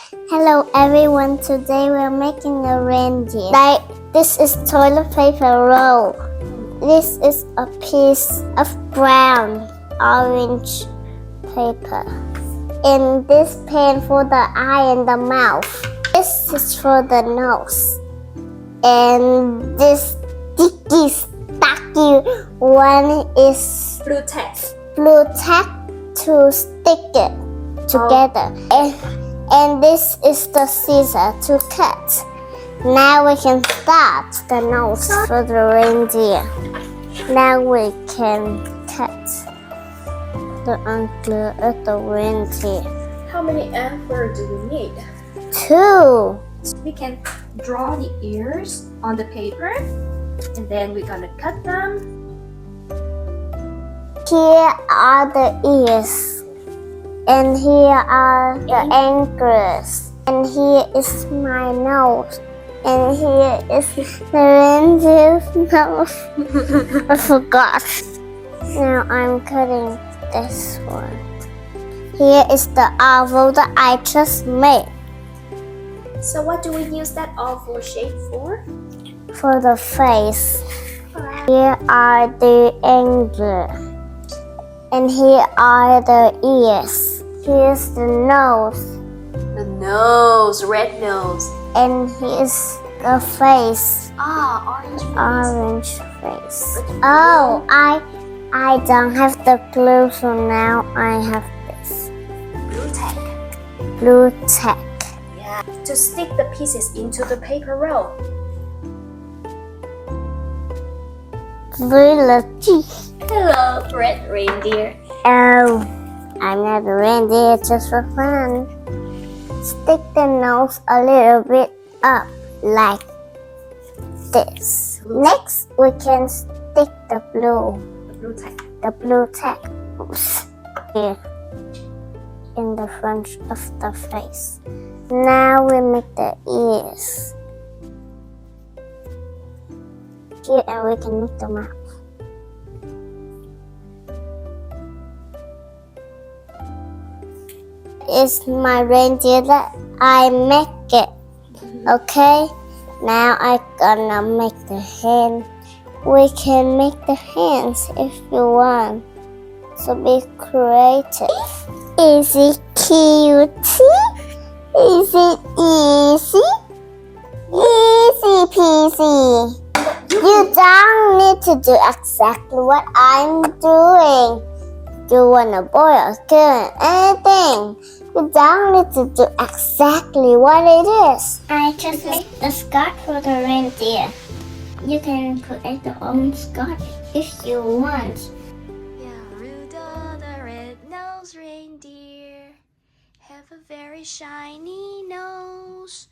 Hello everyone, today we're making a reindeer. This is toilet paper roll. This is a piece of brown, orange paper. And this pen for the eye and the mouth. This is for the nose. And this sticky, stucky one is Blue tack. blue tack to stick it together. And this is the scissor to cut. Now we can start the nose for the reindeer. Now we can cut the antler of the reindeer. How many antlers do we need? 2. We can draw the ears on the paper and then we're gonna cut them. Here are the ears. And here are the antlers. And here is my nose. And here is the reindeer's nose. I forgot. Now I'm cutting this one. Here is the oval that I just made. So what do we use that oval shape for? For the face. Here are the antlers. And here are the ears. Here's the nose. The nose, red nose. And here's the face. Orange face. Orange face. Oh, I don't have the glue, so now I have this. Blue tack. Blue tack. Yeah. To stick the pieces into the paper roll. Lucky. Hello, red reindeer. Oh, I'm not a reindeer, just for fun. Stick the nose a little bit up, like this. Next, we can stick the blue. The blue tack. The blue tack. Oops. Here, in the front of the face. Now we make the ears. Here, and we can make the mouth. It's my reindeer that I make it. Okay? Now I'm gonna make the hand. We can make the hands if you want. So be creative. Is it cutie? Is it easy? Easy peasy. You don't need to do exactly what I'm doing. You want a boy or girl, anything. You don't need to do exactly what it is. I just made the skirt for the reindeer. You can create your own skirt if you want. Yeah, Rudolph the red-nosed reindeer have a very shiny nose.